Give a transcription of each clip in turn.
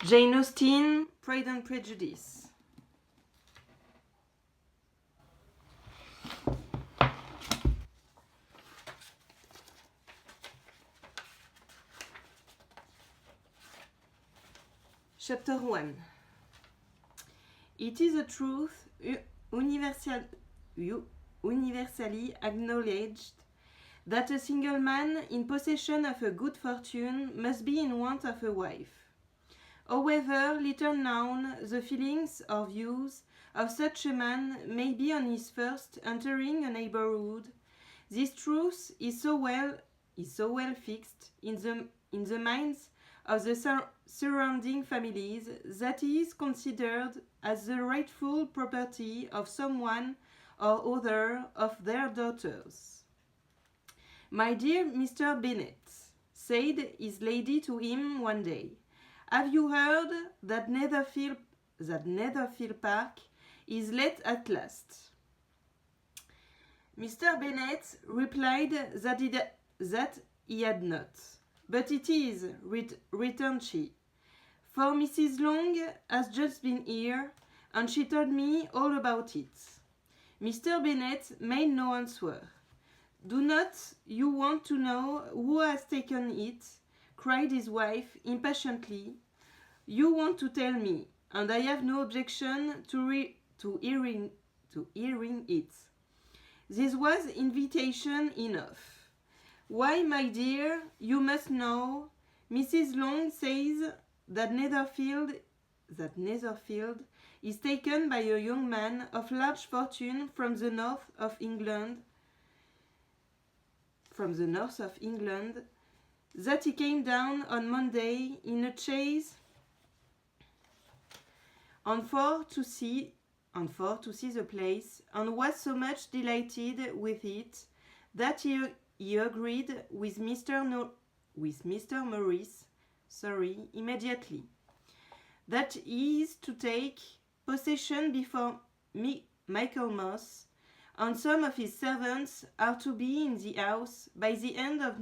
Jane Austen, Pride and Prejudice. Chapter 1. It is a truth universally acknowledged that a single man in possession of a good fortune must be in want of a wife. However little known the feelings or views of such a man may be on his first entering a neighborhood, this truth is so well fixed in the minds of the surrounding families that he is considered as the rightful property of someone or other of their daughters. "My dear Mr. Bennet," said his lady to him one day, "have you heard that Netherfield Park is let at last?" Mr. Bennet replied that he had not. "But it is," returned she, "for Mrs. Long has just been here, and she told me all about it." Mr. Bennet made no answer. "Do not you want to know who has taken it?" cried his wife impatiently. "You want to tell me, and I have no objection to hearing it." This was invitation enough. "Why, my dear, you must know. Mrs. Long says that Netherfield is taken by a young man of large fortune from the north of England, that he came down on Monday in a chaise on four to see the place, and was so much delighted with it that he agreed with Mr. Morris, immediately, that he is to take possession before Michaelmas, and some of his servants are to be in the house by the end of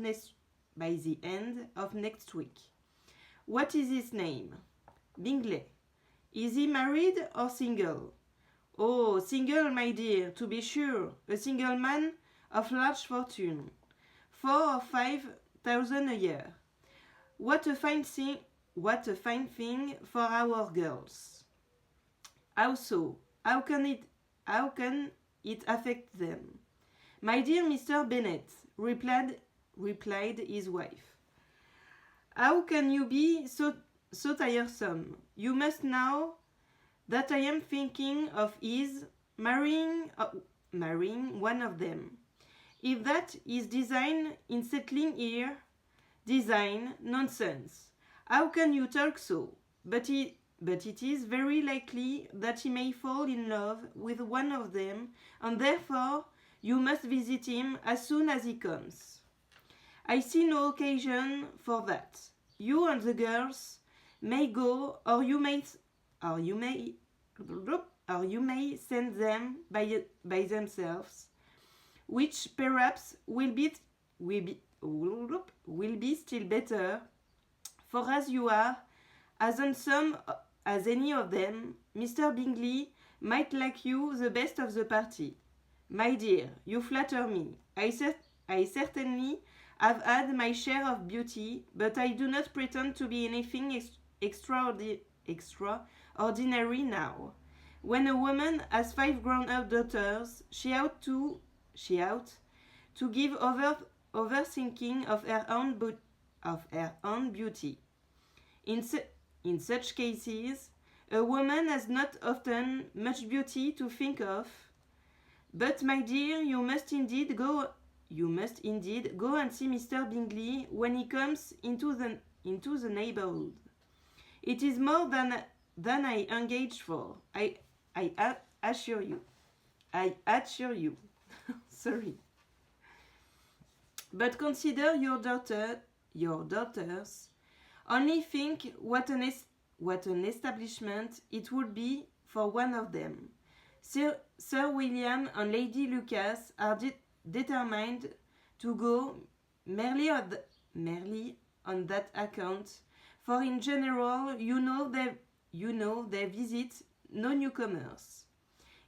next week. What is his name? Bingley. Is he married or single? Oh, single, my dear, to be sure, a single man of large fortune, 4,000 or 5,000 a year. What a fine thing for our girls. How so? How can it affect them? My dear Mr. Bennet, replied his wife, how can you be so tiresome? You must know that I am thinking of his marrying one of them. If that is design in settling here, design, nonsense. How can you talk so? But it is very likely that he may fall in love with one of them, and therefore you must visit him as soon as he comes. I see no occasion for that. You and the girls may go, or you may send them by themselves, which perhaps will be still better, for as you are as handsome as any of them, Mr. Bingley might like you the best of the party. My dear, you flatter me. I certainly have had my share of beauty, but I do not pretend to be anything extraordinary now. When a woman has 5 grown-up daughters, she ought to give over thinking of her own beauty. In such cases, a woman has not often much beauty to think of. But, my dear, you must indeed go and see Mr. Bingley when he comes into the neighborhood. It is more than I engage for, I assure you. Sorry. But consider your daughters. Only think what an establishment it would be for one of them. Sir William and Lady Lucas are determined to go merely on that account, for in general, they visit no newcomers.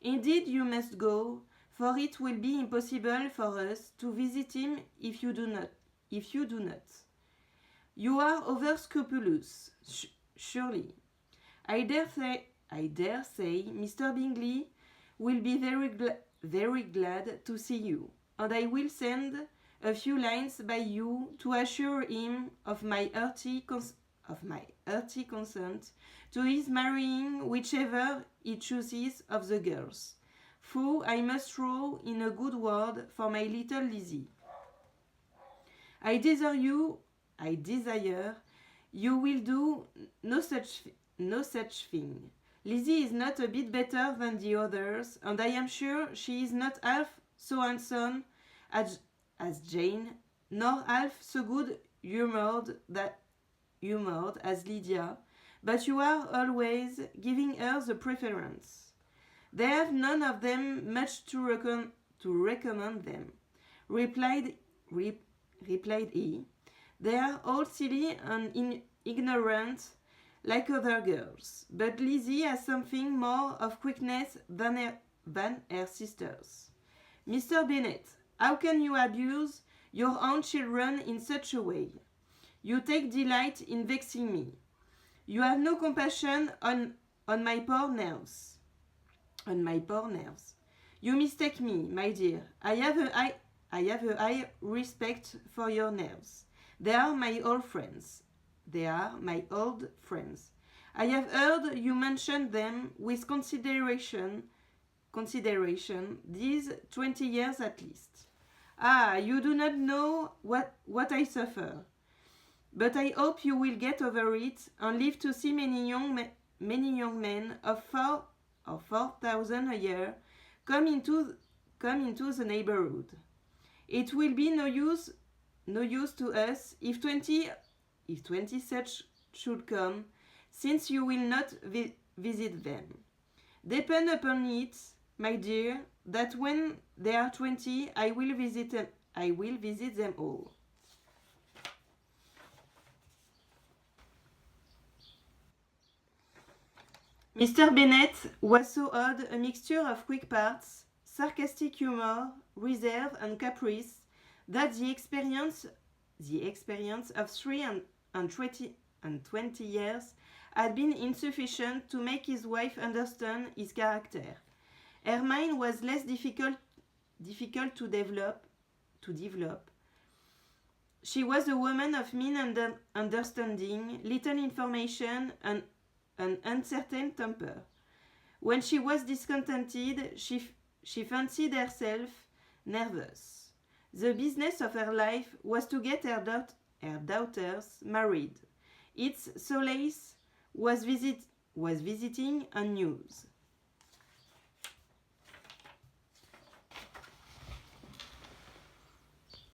Indeed, you must go, for it will be impossible for us to visit him if you do not. You are over scrupulous, surely. I dare say Mr. Bingley will be very glad to see you, and I will send a few lines by you to assure him of my hearty consent to his marrying whichever he chooses of the girls, who I must throw in a good word for my little Lizzie. I desire you will do no such thing. Lizzie is not a bit better than the others, and I am sure she is not half so handsome as Jane, nor half so good-humoured as Lydia, but you are always giving her the preference. They have none of them much to recommend them, replied he. They are all silly and ignorant like other girls, but Lizzie has something more of quickness than her sisters. Mr. Bennet, how can you abuse your own children in such a way? You take delight in vexing me. You have no compassion on my poor nerves. You mistake me, my dear. I have a high respect for your nerves. They are my old friends. I have heard you mention them with consideration these 20 years at least. Ah, you do not know what I suffer. But I hope you will get over it and live to see many young men of 4,000 a year come into the neighborhood. It will be no use to us if 20 such should come, since you will not visit them. Depend upon it, my dear, that when they are 20, I will visit them all. Mr. Bennet was so odd a mixture of quick parts, sarcastic humor, reserve, and caprice, that the experience of 20 years had been insufficient to make his wife understand his character. Her mind was less difficult to develop. She was a woman of mean understanding, little information, and an uncertain temper. When she was discontented, she fancied herself nervous. The business of her life was to get her daughters married. Its solace was visiting and news.